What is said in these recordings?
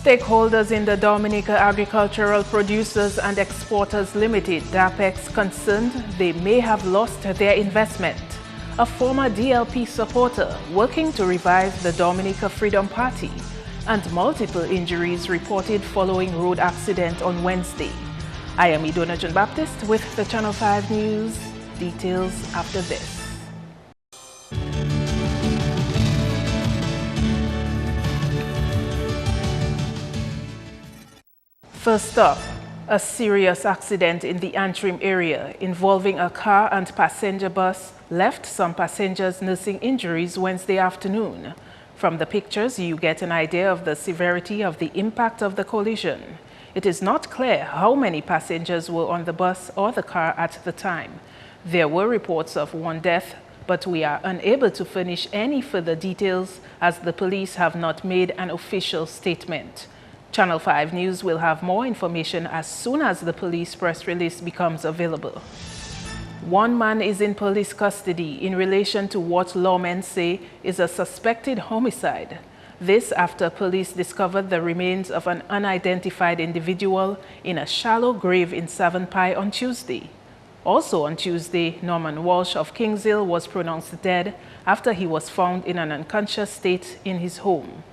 Stakeholders in the Dominica Agricultural Producers and Exporters Limited, DAPEX, concerned they may have lost their investment. A former DLP supporter working to revive the Dominica Freedom Party, and multiple injuries reported following road accident on Wednesday. I am Idona John Baptist with the Channel 5 News. Details after this. First up, a serious accident in the Antrim area involving a car and passenger bus left some passengers nursing injuries Wednesday afternoon. From the pictures, you get an idea of the severity of the impact of the collision. It is not clear how many passengers were on the bus or the car at the time. There were reports of one death, but we are unable to furnish any further details as the police have not made an official statement. Channel 5 News will have more information as soon as the police press release becomes available. One man is in police custody in relation to what lawmen say is a suspected homicide. This after police discovered the remains of an unidentified individual in a shallow grave in Savonpie on Tuesday. Also on Tuesday, Norman Walsh of Kingshill was pronounced dead after he was found in an unconscious state in his home.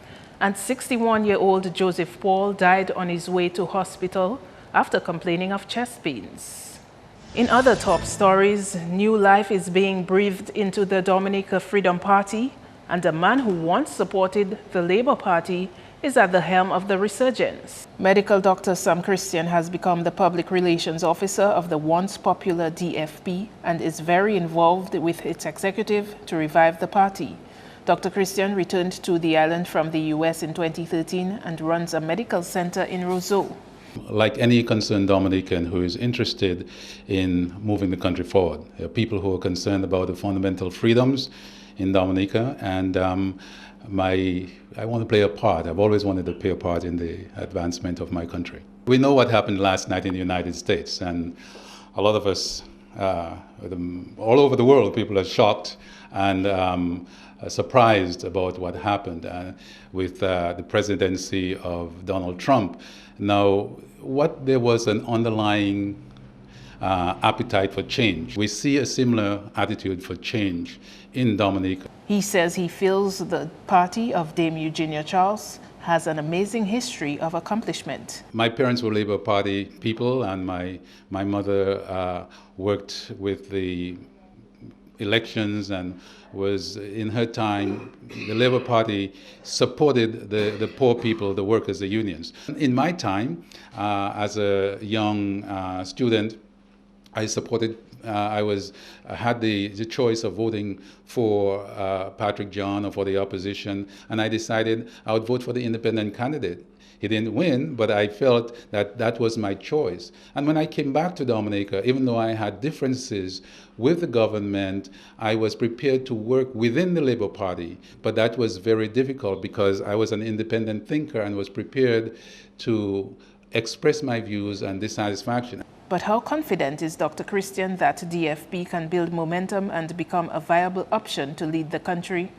And 61-year-old Joseph Paul died on his way to hospital after complaining of chest pains. In other top stories, new life is being breathed into the Dominica Freedom Party, and a man who once supported the Labour Party is at the helm of the resurgence. Medical Dr. Sam Christian has become the public relations officer of the once popular DFP and is very involved with its executive to revive the party. Dr. Christian returned to the island from the US in 2013 and runs a medical center in Roseau. Like any concerned Dominican who is interested in moving the country forward, there are people who are concerned about the fundamental freedoms in Dominica, and I want to play a part. I've always wanted to play a part in the advancement of my country. We know what happened last night in the United States, and a lot of us all over the world, people are shocked and surprised about what happened with the presidency of Donald Trump. Now, there was an underlying appetite for change. We see a similar attitude for change in Dominica. He says he feels the party of Dame Eugenia Charles has an amazing history of accomplishment. My parents were Labour Party people, and my mother worked with the elections and was, in her time, the Labour Party supported the poor people, the workers, the unions. In my time, as a young student, I supported, I had the choice of voting for Patrick John or for the opposition, and I decided I would vote for the independent candidate. He didn't win, but I felt that that was my choice. And when I came back to Dominica, even though I had differences with the government, I was prepared to work within the Labour Party. But that was very difficult because I was an independent thinker and was prepared to express my views and dissatisfaction. But how confident is Dr. Christian that DFP can build momentum and become a viable option to lead the country?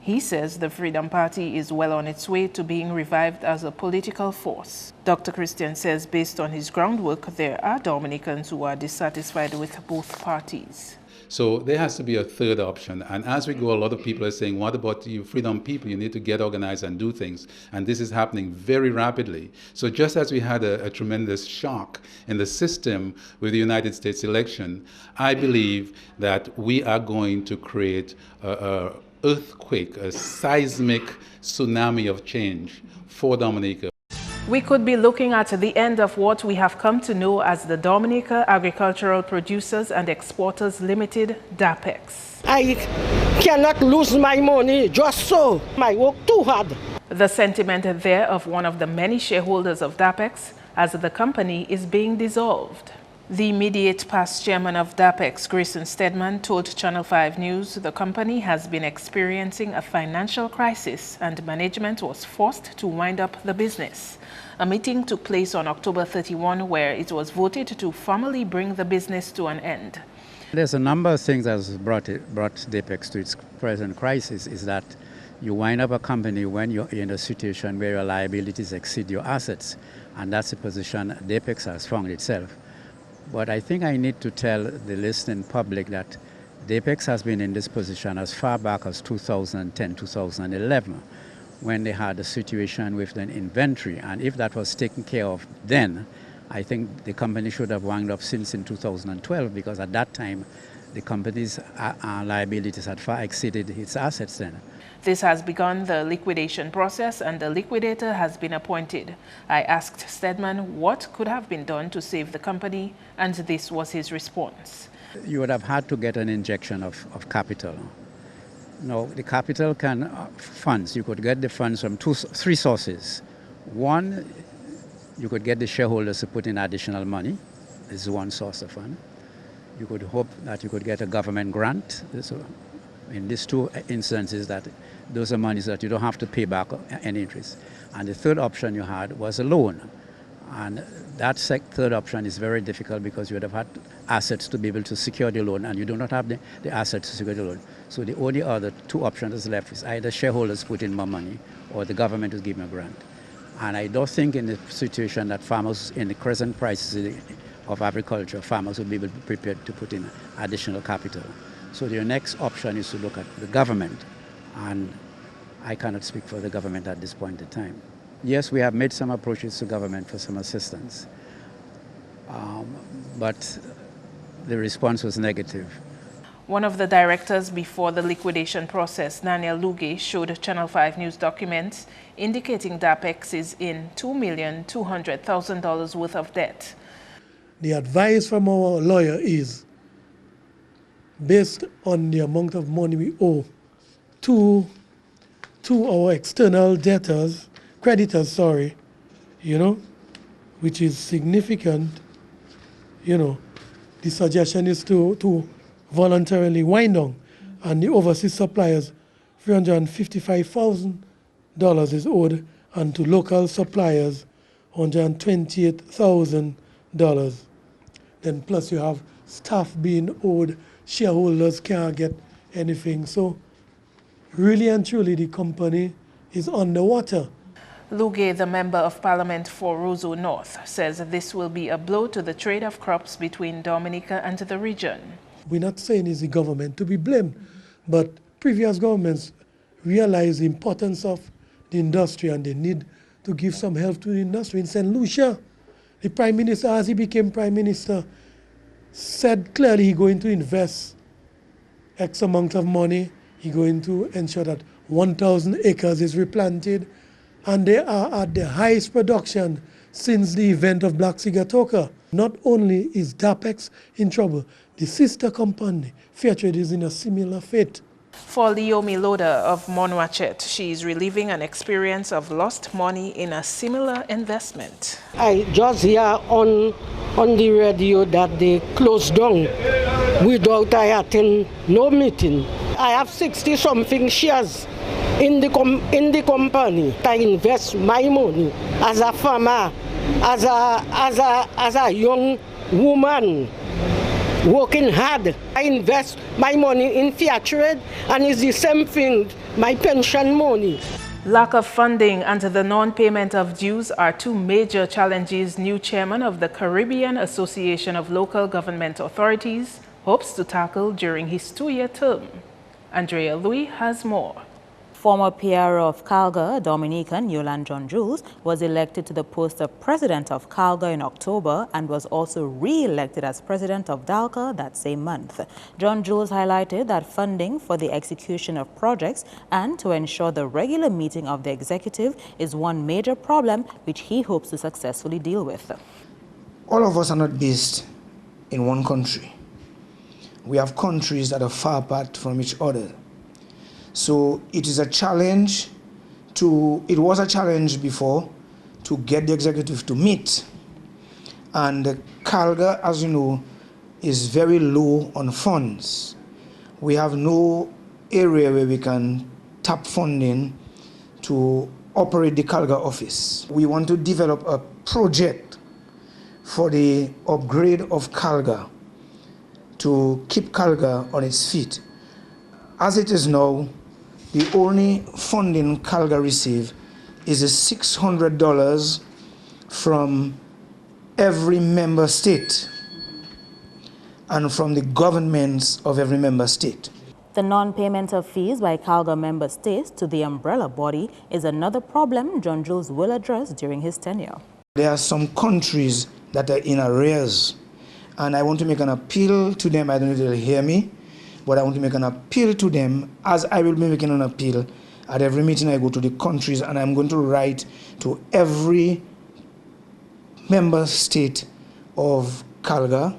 He says the Freedom Party is well on its way to being revived as a political force. Dr. Christian says based on his groundwork, there are Dominicans who are dissatisfied with both parties. So there has to be a third option. And as we go, a lot of people are saying, what about you freedom people? You need to get organized and do things. And this is happening very rapidly. So just as we had a tremendous shock in the system with the United States election, I believe that we are going to create a earthquake, a seismic tsunami of change for Dominica. We could be looking at the end of what we have come to know as the Dominica Agricultural Producers and Exporters Limited, DAPEX. I cannot lose my money just so. I work too hard. The sentiment there of one of the many shareholders of DAPEX as the company is being dissolved. The immediate past chairman of DAPEX, Grayson Stedman, told Channel 5 News the company has been experiencing a financial crisis and management was forced to wind up the business. A meeting took place on October 31 where it was voted to formally bring the business to an end. There's a number of things that has brought DAPEX to its present crisis. Is that You wind up a company when you're in a situation where your liabilities exceed your assets, and that's the position DAPEX has found itself. But I think I need to tell the listening public that DAPEX has been in this position as far back as 2010, 2011, when they had a situation with an inventory, and if that was taken care of then, I think the company should have wound up since in 2012, because at that time, the company's liabilities had far exceeded its assets then. This has begun the liquidation process and the liquidator has been appointed. I asked Stedman what could have been done to save the company, and this was his response. You would have had to get an injection of capital. Now, the capital can funds. You could get the funds from three sources. One, you could get the shareholders to put in additional money. This is one source of fund. You could hope that you could get a government grant. So in these two instances, that those are monies that you don't have to pay back any interest. And the third option you had was a loan. And that third option is very difficult because you would have had assets to be able to secure the loan, and you do not have the assets to secure the loan. So the only other two options left is either shareholders put in more money or the government will give them a grant. And I don't think in the situation that farmers, in the present prices of agriculture, farmers will be able to be prepared to put in additional capital. So your next option is to look at the government, and I cannot speak for the government at this point in time. Yes, we have made some approaches to government for some assistance, but the response was negative. One of the directors before the liquidation process, Daniel Luge, showed Channel 5 News documents indicating DAPEX is in $2,200,000 worth of debt. The advice from our lawyer is, based on the amount of money we owe to our external creditors, which is significant, the suggestion is to voluntarily wind down, and the overseas suppliers, $355,000 is owed, and to local suppliers, $128,000. Then plus you have staff being owed, shareholders can't get anything. So really and truly the company is underwater. Luge, the Member of Parliament for Roseau North, says this will be a blow to the trade of crops between Dominica and the region. We're not saying it's the government to be blamed, but previous governments realized the importance of the industry and the need to give some help to the industry. In St. Lucia, the Prime Minister, as he became Prime Minister, said clearly he's going to invest X amount of money. He's going to ensure that 1,000 acres is replanted, and they are at the highest production since the event of Black Sigatoka. Not only is DAPEX in trouble, the sister company, Fairtrade, is in a similar fate. For Leomi Loda of Monwachet, she is reliving an experience of lost money in a similar investment. I just hear on the radio that they closed down without I attend no meeting. I have 60-something shares in the company. I invest my money as a farmer, as a young woman working hard. I invest my money in Fairtrade, and it's the same thing, my pension money. Lack of funding and the non-payment of dues are two major challenges new chairman of the Caribbean Association of Local Government Authorities hopes to tackle during his 2-year term. Andrea Louis has more. Former PR of Calga, Dominican Yolan John Jules, was elected to the post of President of Calga in October and was also re-elected as President of Dalca that same month. John Jules highlighted that funding for the execution of projects and to ensure the regular meeting of the executive is one major problem which he hopes to successfully deal with. All of us are not based in one country. We have countries that are far apart from each other. So it was a challenge before to get the executive to meet. And Calga, as you know, is very low on funds. We have no area where we can tap funding to operate the Calga office. We want to develop a project for the upgrade of Calga to keep Calga on its feet. As it is now, The only funding Calgary receives is $600 from every member state and from the governments of every member state. The non-payment of fees by Calgary member states to the umbrella body is another problem John Jules will address during his tenure. There are some countries that are in arrears, and I want to make an appeal to them. I don't know if they'll hear me, but I want to make an appeal to them, as I will be making an appeal at every meeting I go to the countries, and I'm going to write to every member state of Calgary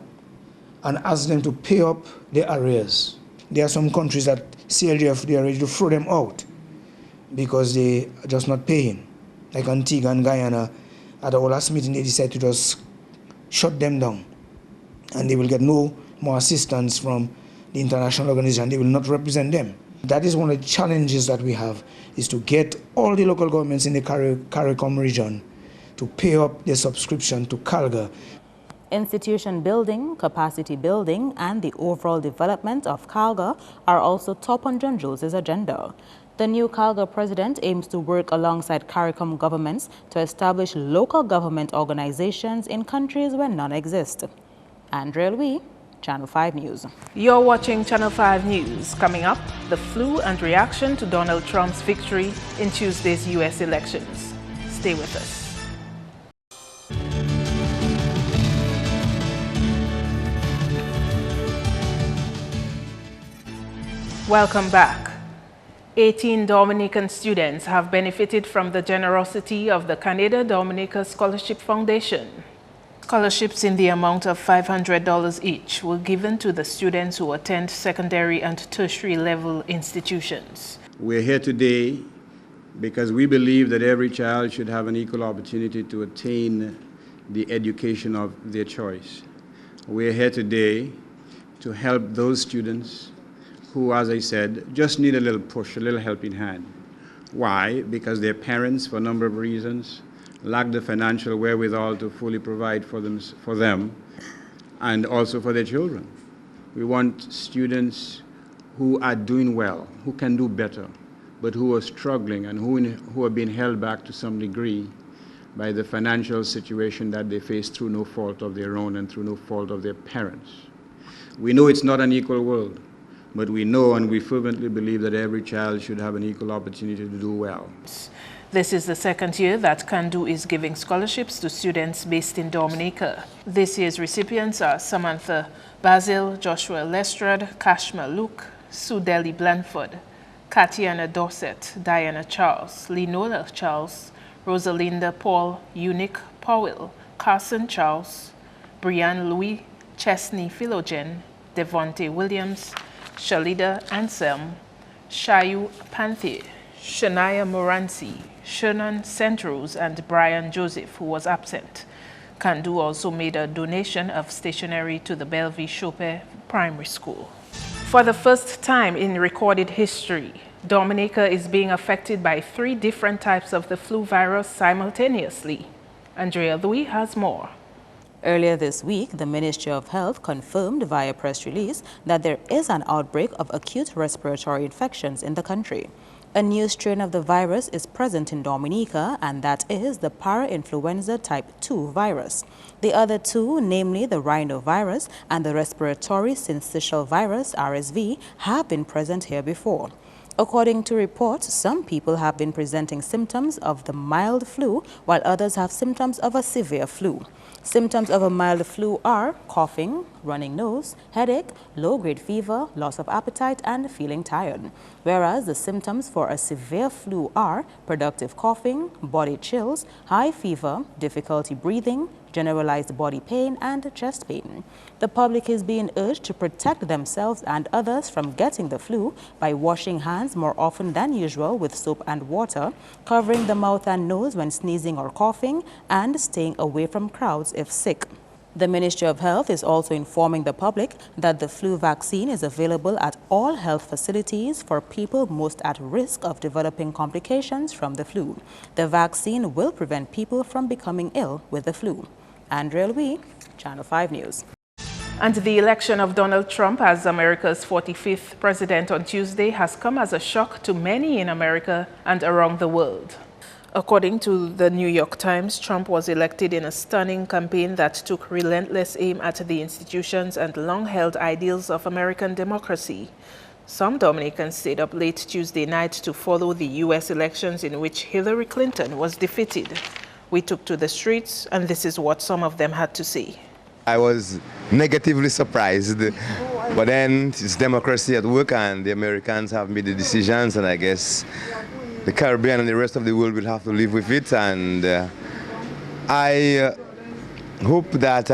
and ask them to pay up their arrears. There are some countries that CLGF, they are ready to throw them out because they are just not paying. Like Antigua and Guyana, at our last meeting, they decided to just shut them down. And they will get no more assistance from the international organization. They will not represent them. That is one of the challenges that we have, is to get all the local governments in the CARICOM region to pay up their subscription to Calgary. Institution building, capacity building, and the overall development of Calgary are also top on John Jules' agenda. The new Calgary president aims to work alongside CARICOM governments to establish local government organizations in countries where none exist. Andrea Louis, Channel 5 News. You're watching Channel 5 News. Coming up, the flu and reaction to Donald Trump's victory in Tuesday's U.S. elections. Stay with us. Welcome back. 18 Dominican students have benefited from the generosity of the Canada Dominica Scholarship Foundation. Scholarships in the amount of $500 each were given to the students who attend secondary and tertiary level institutions. We're here today because we believe that every child should have an equal opportunity to attain the education of their choice. We're here today to help those students who, as I said, just need a little push, a little helping hand. Why? Because their parents, for a number of reasons, lack the financial wherewithal to fully provide for them and also for their children. We want students who are doing well, who can do better, but who are struggling and who are being held back to some degree by the financial situation that they face through no fault of their own and through no fault of their parents. We know it's not an equal world, but we know and we fervently believe that every child should have an equal opportunity to do well. This is the second year that CANDO is giving scholarships to students based in Dominica. This year's recipients are Samantha Basil, Joshua Lestrade, Kashma Luke, Sudeli Blanford, Katiana Dorset, Diana Charles, Lenola Charles, Rosalinda Paul, Unique Powell, Carson Charles, Brian Louis, Chesney Philogen, Devonte Williams, Shalida Anselm, Shayu Panthe, Shania Moranci, Shernan Centrose, and Brian Joseph, who was absent. CANDO also made a donation of stationery to the Bellevue Chopin Primary School. For the first time in recorded history, Dominica is being affected by 3 different types of the flu virus simultaneously. Andrea Louis has more. Earlier this week, the Ministry of Health confirmed via press release that there is an outbreak of acute respiratory infections in the country. A new strain of the virus is present in Dominica, and that is the parainfluenza type 2 virus. The other 2, namely the rhinovirus and the respiratory syncytial virus, RSV, have been present here before. According to reports, some people have been presenting symptoms of the mild flu, while others have symptoms of a severe flu. Symptoms of a mild flu are coughing, running nose, headache, low-grade fever, loss of appetite, and feeling tired. Whereas the symptoms for a severe flu are productive coughing, body chills, high fever, difficulty breathing, generalized body pain, and chest pain. The public is being urged to protect themselves and others from getting the flu by washing hands more often than usual with soap and water, covering the mouth and nose when sneezing or coughing, and staying away from crowds if sick. The Ministry of Health is also informing the public that the flu vaccine is available at all health facilities for people most at risk of developing complications from the flu. The vaccine will prevent people from becoming ill with the flu. Andrea Louis, Channel 5 News. And the election of Donald Trump as America's 45th president on Tuesday has come as a shock to many in America and around the world. According to the New York Times, Trump was elected in a stunning campaign that took relentless aim at the institutions and long-held ideals of American democracy. Some Dominicans stayed up late Tuesday night to follow the U.S. elections in which Hillary Clinton was defeated. We took to the streets, and this is what some of them had to say. I was negatively surprised, but then it's democracy at work and the Americans have made the decisions, and I guess the Caribbean and the rest of the world will have to live with it. And I hope that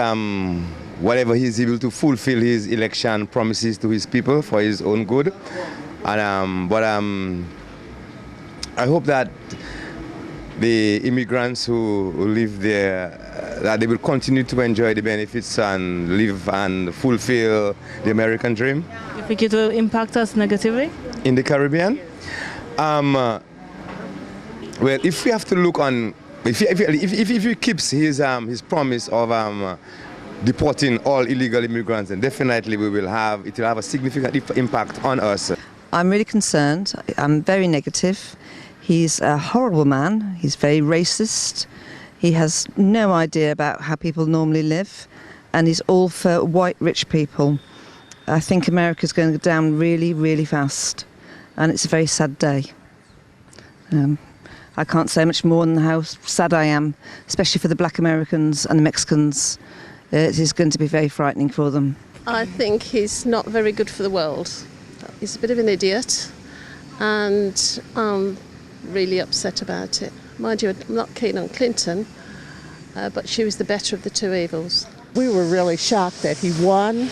whatever he's able to fulfill his election promises to his people for his own good. And, I hope that the immigrants who live there, that they will continue to enjoy the benefits and live and fulfill the American dream. You think it will impact us negatively? In the Caribbean? Well, if we have to look on, if he keeps his promise of deporting all illegal immigrants, then definitely it will have a significant impact on us. I'm really concerned. I'm very negative. He's a horrible man. He's very racist. He has no idea about how people normally live, and he's all for white rich people. I think America's going to go down really, really fast, and it's a very sad day. I can't say much more than how sad I am, especially for the black Americans and the Mexicans. It is going to be very frightening for them. I think he's not very good for the world. He's a bit of an idiot, and I'm really upset about it. Mind you, I'm not keen on Clinton, but she was the better of the two evils. We were really shocked that he won,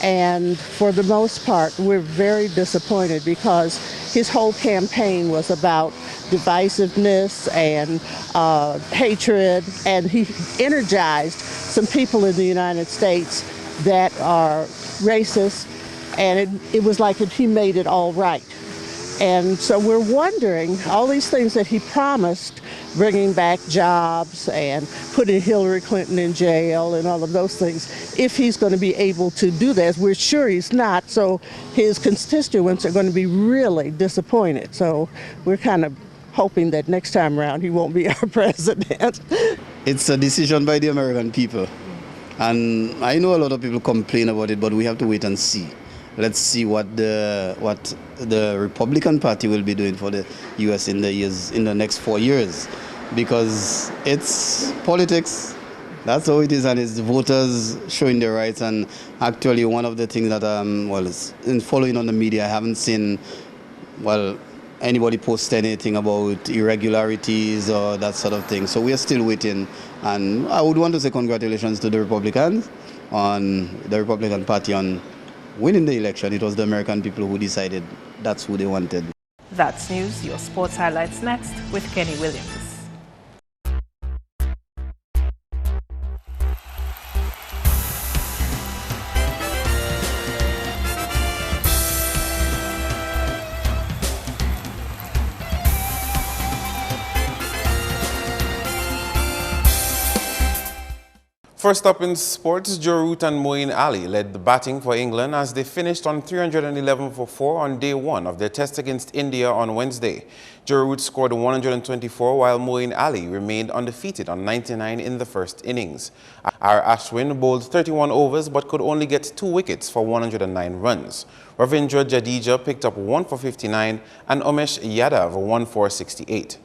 and for the most part, we're very disappointed because his whole campaign was about divisiveness and hatred, and he energized some people in the United States that are racist, and it was like he made it all right. And so we're wondering, all these things that he promised, bringing back jobs and putting Hillary Clinton in jail and all of those things, if he's going to be able to do that. We're sure he's not, so his constituents are going to be really disappointed. So we're kind of hoping that next time around he won't be our president. It's a decision by the American people. And I know a lot of people complain about it, but we have to wait and see. Let's see what the Republican Party will be doing for the U.S. in the next 4 years, because it's politics. That's how it is, and it's voters showing their rights. And actually, one of the things that in following on the media, I haven't seen anybody post anything about irregularities or that sort of thing. So we are still waiting, and I would want to say congratulations to the Republicans, on the Republican Party on winning the election. It was the American people who decided that's who they wanted. That's news. Your sports highlights next with Kenny Williams. First up in sports, Joe Root and Moeen Ali led the batting for England as they finished on 311 for 4 on day 1 of their test against India on Wednesday. Joe Root scored 124 while Moeen Ali remained undefeated on 99 in the first innings. Our Ashwin bowled 31 overs but could only get 2 wickets for 109 runs. Ravindra Jadeja picked up 1 for 59 and Umesh Yadav 1 for 68.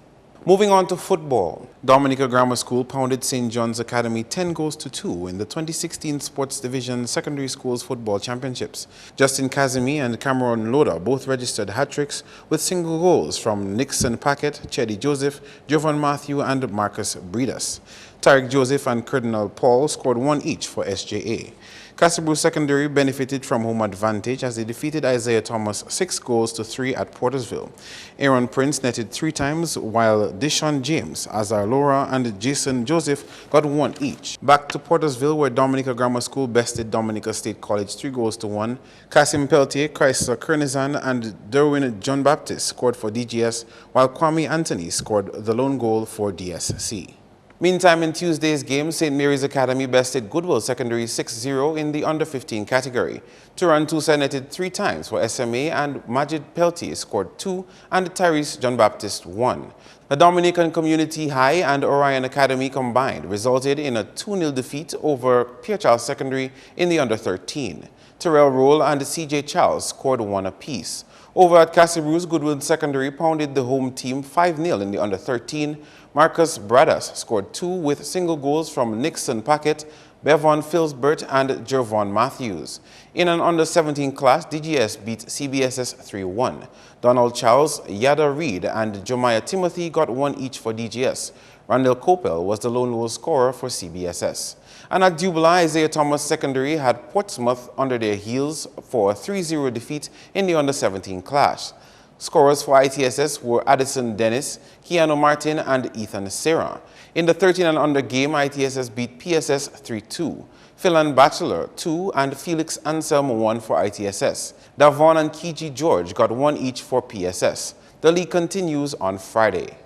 Moving on to football, Dominica Grammar School pounded St. John's Academy 10 goals to 2 in the 2016 Sports Division Secondary Schools Football Championships. Justin Kazimi and Cameron Loda both registered hat-tricks with single goals from Nixon Packett, Chedi Joseph, Jovan Matthew and Marcus Bredas. Tariq Joseph and Cardinal Paul scored 1 each for SJA. Castlebrew Secondary benefited from home advantage as they defeated Isaiah Thomas 6 goals to 3 at Portersville. Aaron Prince netted 3 times while Deshaun James, Azar Laura and Jason Joseph got 1 each. Back to Portersville where Dominica Grammar School bested Dominica State College 3 goals to 1. Kasim Peltier, Chrysler Kernizan and Derwin John Baptist scored for DGS while Kwame Anthony scored the lone goal for DSC. Meantime, in Tuesday's game, St. Mary's Academy bested Goodwill Secondary 6-0 in the under-15 category. Turan Tusa netted 3 times for SMA, and Majid Peltier scored 2 and Tyrese John Baptist 1. The Dominican Community High and Orion Academy combined resulted in a 2-0 defeat over Pierre Charles Secondary in the under-13. Terrell Roll and CJ Charles scored 1 apiece. Over at Casabroos, Goodwill Secondary pounded the home team 5-0 in the under-13. Marcus Bradas scored 2 with single goals from Nixon Paquette, Bevon Philsbert and Jervon Matthews. In an under-17 class, DGS beat CBSS 3-1. Donald Charles, Yada Reed and Jemiah Timothy got 1 each for DGS. Randall Copel was the lone goal scorer for CBSS. And at Dublin, Isaiah Thomas Secondary had Portsmouth under their heels for a 3-0 defeat in the under-17 clash. Scorers for ITSS were Addison Dennis, Keanu Martin, and Ethan Serra. In the 13 and under game, ITSS beat PSS 3-2. Philan Batchelor 2 and Felix Anselm 1 for ITSS. Davon and Kiji George got 1 each for PSS. The league continues on Friday.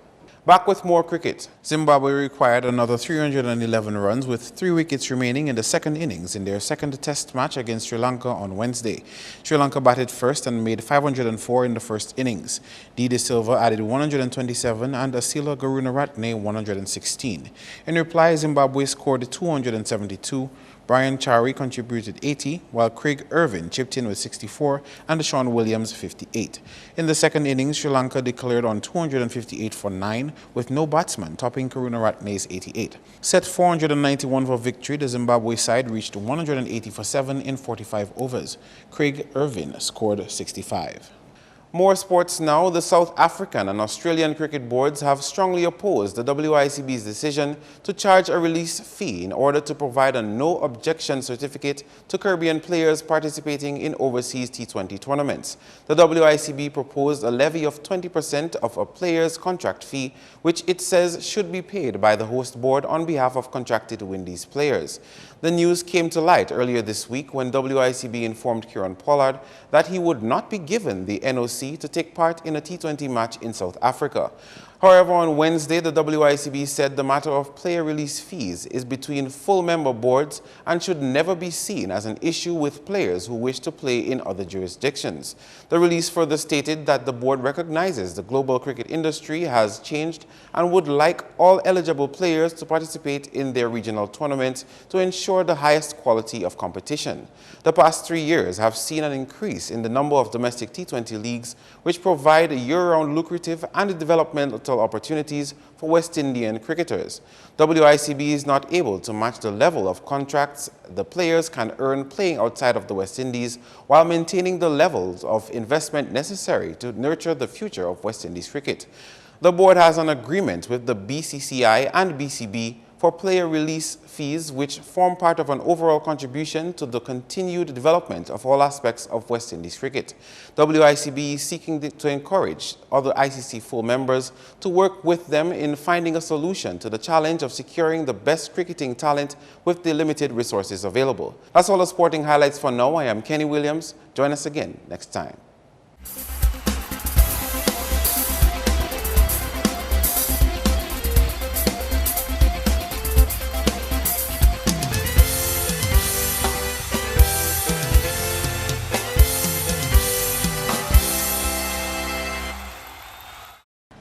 Back with more cricket. Zimbabwe required another 311 runs with 3 wickets remaining in the second innings in their second test match against Sri Lanka on Wednesday. Sri Lanka batted first and made 504 in the first innings. Didi Silva added 127 and Asila Garunaratne 116. In reply, Zimbabwe scored 272. Brian Chari contributed 80, while Craig Irvin chipped in with 64 and Sean Williams 58. In the second innings, Sri Lanka declared on 258 for 9, with no batsman topping Karunaratne's 88. Set 491 for victory, the Zimbabwe side reached 180 for 7 in 45 overs. Craig Irvin scored 65. More sports now. The South African and Australian cricket boards have strongly opposed the WICB's decision to charge a release fee in order to provide a no-objection certificate to Caribbean players participating in overseas T20 tournaments. The WICB proposed a levy of 20% of a player's contract fee, which it says should be paid by the host board on behalf of contracted Windies players. The news came to light earlier this week when WICB informed Kieran Pollard that he would not be given the NOC to take part in a T20 match in South Africa. However, on Wednesday, the WICB said the matter of player release fees is between full member boards and should never be seen as an issue with players who wish to play in other jurisdictions. The release further stated that the board recognizes the global cricket industry has changed and would like all eligible players to participate in their regional tournaments to ensure the highest quality of competition. The past 3 years have seen an increase in the number of domestic T20 leagues, which provide year-round lucrative and developmental opportunities for West Indian cricketers. WICB is not able to match the level of contracts the players can earn playing outside of the West Indies while maintaining the levels of investment necessary to nurture the future of West Indies cricket. The board has an agreement with the BCCI and BCB for player release fees, which form part of an overall contribution to the continued development of all aspects of West Indies cricket. WICB is seeking to encourage other ICC full members to work with them in finding a solution to the challenge of securing the best cricketing talent with the limited resources available. That's all the sporting highlights for now. I am Kenny Williams. Join us again next time.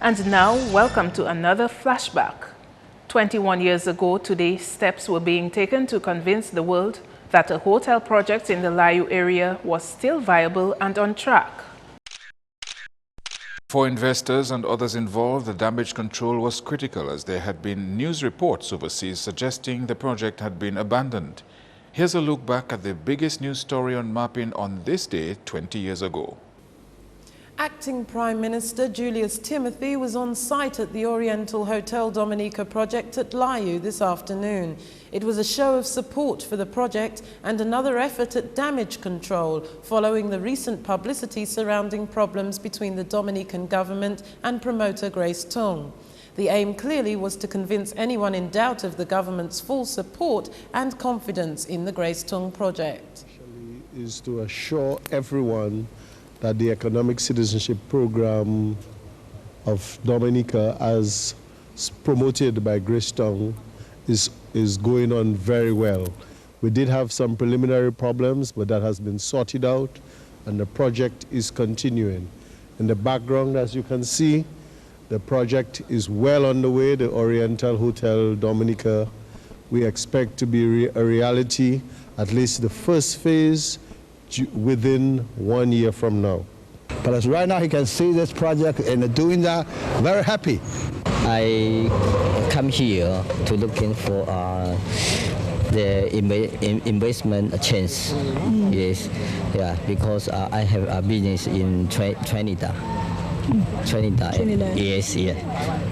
And now, welcome to another flashback. 21 years ago today, steps were being taken to convince the world that a hotel project in the Layu area was still viable and on track. For investors and others involved, the damage control was critical as there had been news reports overseas suggesting the project had been abandoned. Here's a look back at the biggest news story on Marpin on this day 20 years ago. Acting Prime Minister Julius Timothy was on site at the Oriental Hotel Dominica project at Layu this afternoon. It was a show of support for the project and another effort at damage control following the recent publicity surrounding problems between the Dominican government and promoter Grace Tung. The aim clearly was to convince anyone in doubt of the government's full support and confidence in the Grace Tung project. Is to assure everyone that the economic citizenship program of Dominica, as promoted by Grace Tung, is going on very well. We did have some preliminary problems, but that has been sorted out, and the project is continuing. In the background, as you can see, the project is well on the way, the Oriental Hotel Dominica. We expect to be a reality, at least the first phase, within 1 year from now. But as right now, you can see this project and doing that, very happy. I come here to looking for the investment chance. Yes, yeah, because I have a business in Trinidad. Yes, yeah,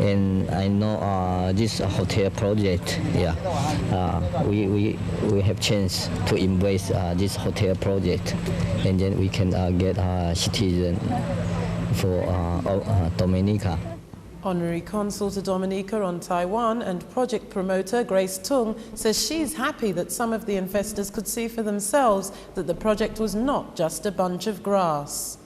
and I know this hotel project. Yeah, we have chance to invest this hotel project, and then we can get a citizen for Dominica. Honorary Consul to Dominica on Taiwan and project promoter Grace Tung says she's happy that some of the investors could see for themselves that the project was not just a bunch of grass.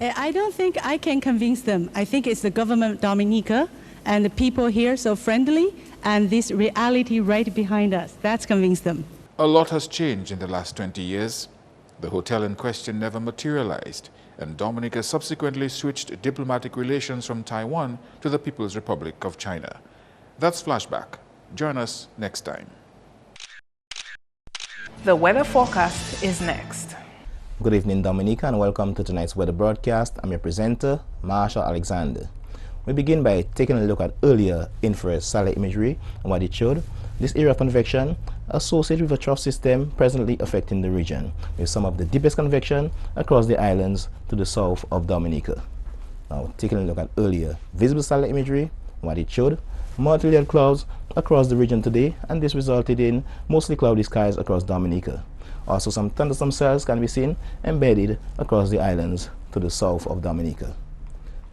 I don't think I can convince them. I think it's the government of Dominica and the people here so friendly and this reality right behind us. That's convinced them. A lot has changed in the last 20 years. The hotel in question never materialized, and Dominica subsequently switched diplomatic relations from Taiwan to the People's Republic of China. That's Flashback. Join us next time. The weather forecast is next. Good evening, Dominica, and welcome to tonight's weather broadcast. I'm your presenter, Marshall Alexander. We begin by taking a look at earlier infrared satellite imagery and what it showed. This area of convection associated with a trough system presently affecting the region, with some of the deepest convection across the islands to the south of Dominica. Now, taking a look at earlier visible satellite imagery and what it showed. Multi-layered clouds across the region today, and this resulted in mostly cloudy skies across Dominica. Also, some thunderstorm cells can be seen embedded across the islands to the south of Dominica.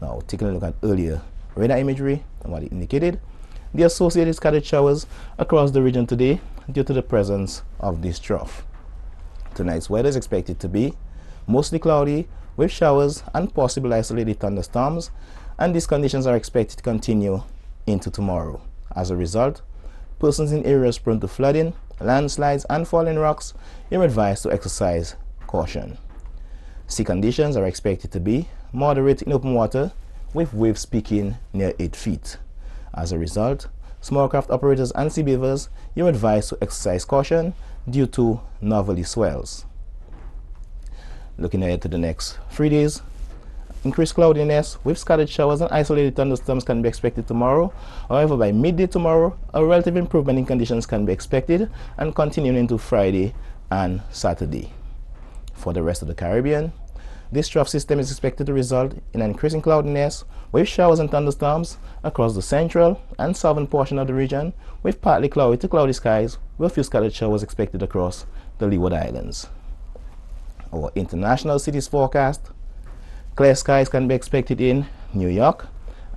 Now, taking a look at earlier radar imagery and what it indicated. The associated scattered showers across the region today due to the presence of this trough. Tonight's weather is expected to be mostly cloudy with showers and possible isolated thunderstorms, and these conditions are expected to continue into tomorrow. As a result, persons in areas prone to flooding, landslides, and falling rocks are advised to exercise caution. Sea conditions are expected to be moderate in open water with waves peaking near 8 feet. As a result, small craft operators and sea beavers are advised to exercise caution due to northerly swells. Looking ahead to the next 3 days, increased cloudiness with scattered showers and isolated thunderstorms can be expected tomorrow. However, by midday tomorrow, a relative improvement in conditions can be expected and continuing into Friday and Saturday. For the rest of the Caribbean, this trough system is expected to result in an increasing cloudiness with showers and thunderstorms across the central and southern portion of the region, with partly cloudy to cloudy skies with a few scattered showers expected across the Leeward Islands. Our international cities forecast: clear skies can be expected in New York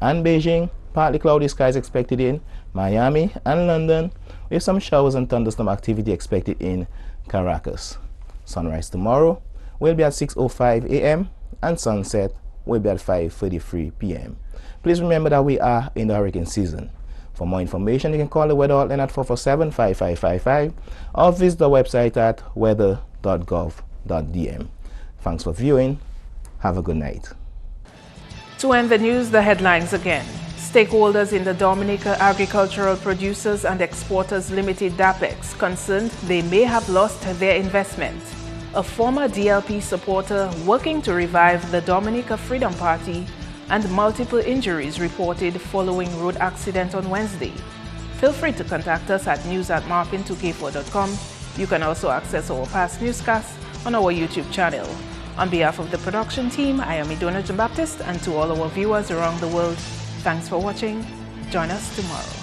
and Beijing, partly cloudy skies expected in Miami and London, with some showers and thunderstorm activity expected in Caracas. Sunrise tomorrow will be at 6:05 a.m. and sunset will be at 5:33 p.m. Please remember that we are in the hurricane season. For more information, you can call the weather hotline at 447-5555 or visit the website at weather.gov.dm. Thanks for viewing. Have a good night. To end the news, the headlines again. Stakeholders in the Dominica Agricultural Producers and Exporters Limited DAPEX concerned they may have lost their investment. A former DLP supporter working to revive the Dominica Freedom Party, and multiple injuries reported following road accident on Wednesday. Feel free to contact us at news@MarpinNewsNov9th2k16. You can also access our past newscasts on our YouTube channel. On behalf of the production team, I am Idona Jean-Baptiste, and to all our viewers around the world, thanks for watching. Join us tomorrow.